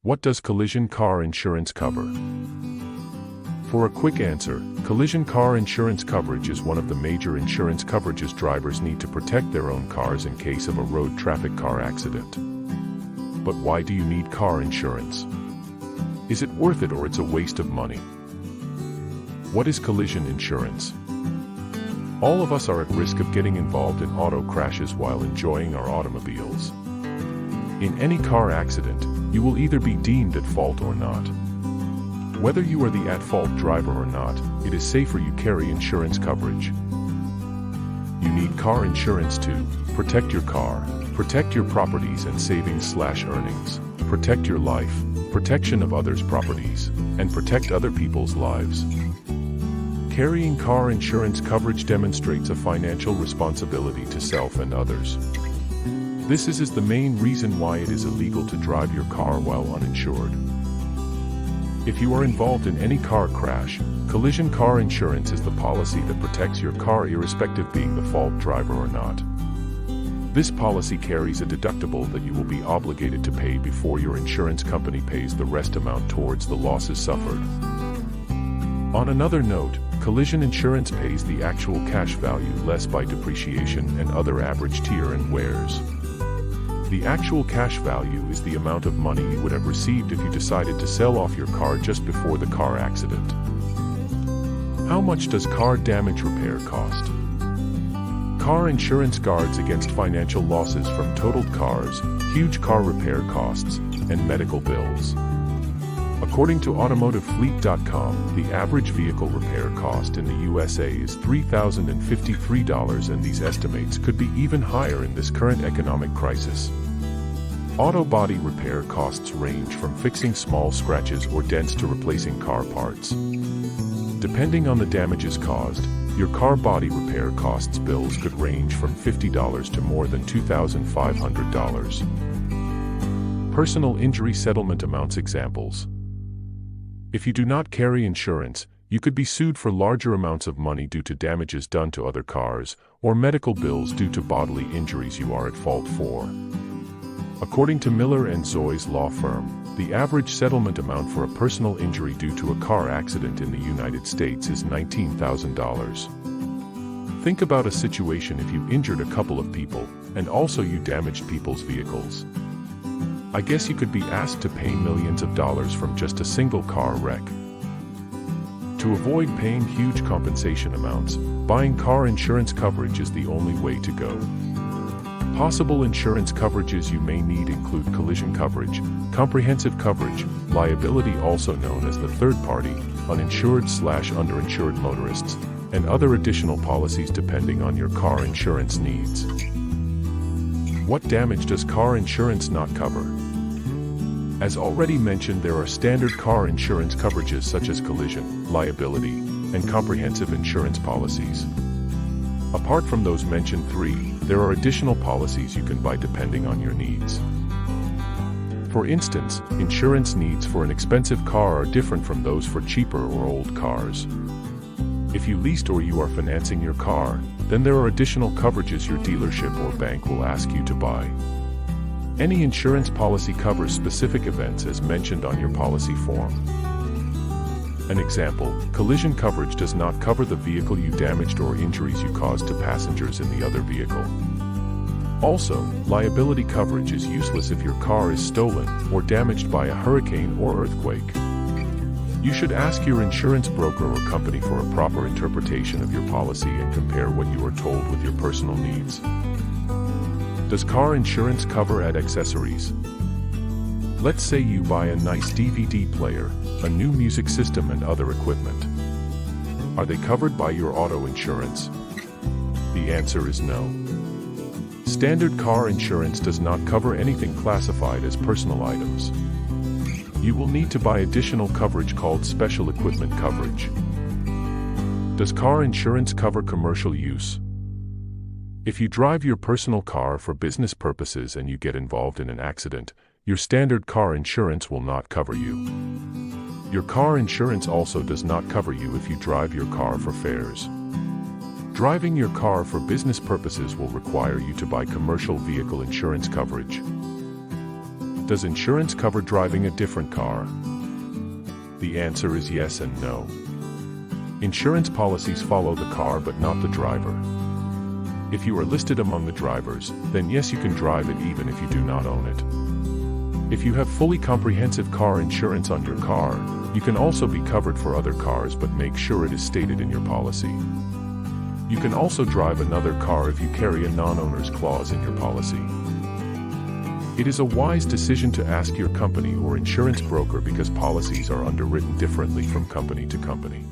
What does collision car insurance cover? For a quick answer, collision car insurance coverage is one of the major insurance coverages drivers need to protect their own cars in case of a road traffic car accident. But why do you need car insurance? Is it worth it or it's a waste of money? What is collision insurance? All of us are at risk of getting involved in auto crashes while enjoying our automobiles. In any car accident, you will either be deemed at fault or not. Whether you are the at-fault driver or not, it is safer you carry insurance coverage. You need car insurance to protect your car, protect your properties and savings/earnings, protect your life, protection of others' properties, and protect other people's lives. Carrying car insurance coverage demonstrates a financial responsibility to self and others. This is the main reason why it is illegal to drive your car while uninsured. If you are involved in any car crash, collision car insurance is the policy that protects your car irrespective being the fault driver or not. This policy carries a deductible that you will be obligated to pay before your insurance company pays the rest amount towards the losses suffered. On another note, collision insurance pays the actual cash value less by depreciation and other average tear and wears. The actual cash value is the amount of money you would have received if you decided to sell off your car just before the car accident. How much does car damage repair cost? Car insurance guards against financial losses from totaled cars, huge car repair costs, and medical bills. According to AutomotiveFleet.com, the average vehicle repair cost in the USA is $3,053, and these estimates could be even higher in this current economic crisis. Auto body repair costs range from fixing small scratches or dents to replacing car parts. Depending on the damages caused, your car body repair costs bills could range from $50 to more than $2,500. Personal injury settlement amounts examples. If you do not carry insurance, you could be sued for larger amounts of money due to damages done to other cars, or medical bills due to bodily injuries you are at fault for. According to Miller & Zoy's law firm, the average settlement amount for a personal injury due to a car accident in the United States is $19,000. Think about a situation if you injured a couple of people, and also you damaged people's vehicles. I guess you could be asked to pay millions of dollars from just a single car wreck. To avoid paying huge compensation amounts, buying car insurance coverage is the only way to go. Possible insurance coverages you may need include collision coverage, comprehensive coverage, liability also known as the third party, uninsured/underinsured motorists, and other additional policies depending on your car insurance needs. What damage does car insurance not cover? As already mentioned, there are standard car insurance coverages such as collision, liability, and comprehensive insurance policies. Apart from those mentioned three, there are additional policies you can buy depending on your needs. For instance, insurance needs for an expensive car are different from those for cheaper or old cars. If you leased or you are financing your car, then there are additional coverages your dealership or bank will ask you to buy. Any insurance policy covers specific events as mentioned on your policy form. An example, collision coverage does not cover the vehicle you damaged or injuries you caused to passengers in the other vehicle. Also, liability coverage is useless if your car is stolen or damaged by a hurricane or earthquake. You should ask your insurance broker or company for a proper interpretation of your policy and compare what you are told with your personal needs. Does car insurance cover add accessories? Let's say you buy a nice DVD player, a new music system and other equipment. Are they covered by your auto insurance? The answer is no. Standard car insurance does not cover anything classified as personal items. You will need to buy additional coverage called special equipment coverage. Does car insurance cover commercial use? If you drive your personal car for business purposes and you get involved in an accident, your standard car insurance will not cover you. Your car insurance also does not cover you if you drive your car for fares. Driving your car for business purposes will require you to buy commercial vehicle insurance coverage. Does insurance cover driving a different car? The answer is yes and no. Insurance policies follow the car but not the driver. If you are listed among the drivers, then yes, you can drive it even if you do not own it. If you have fully comprehensive car insurance on your car, you can also be covered for other cars, but make sure it is stated in your policy. You can also drive another car if you carry a non-owner's clause in your policy. It is a wise decision to ask your company or insurance broker because policies are underwritten differently from company to company.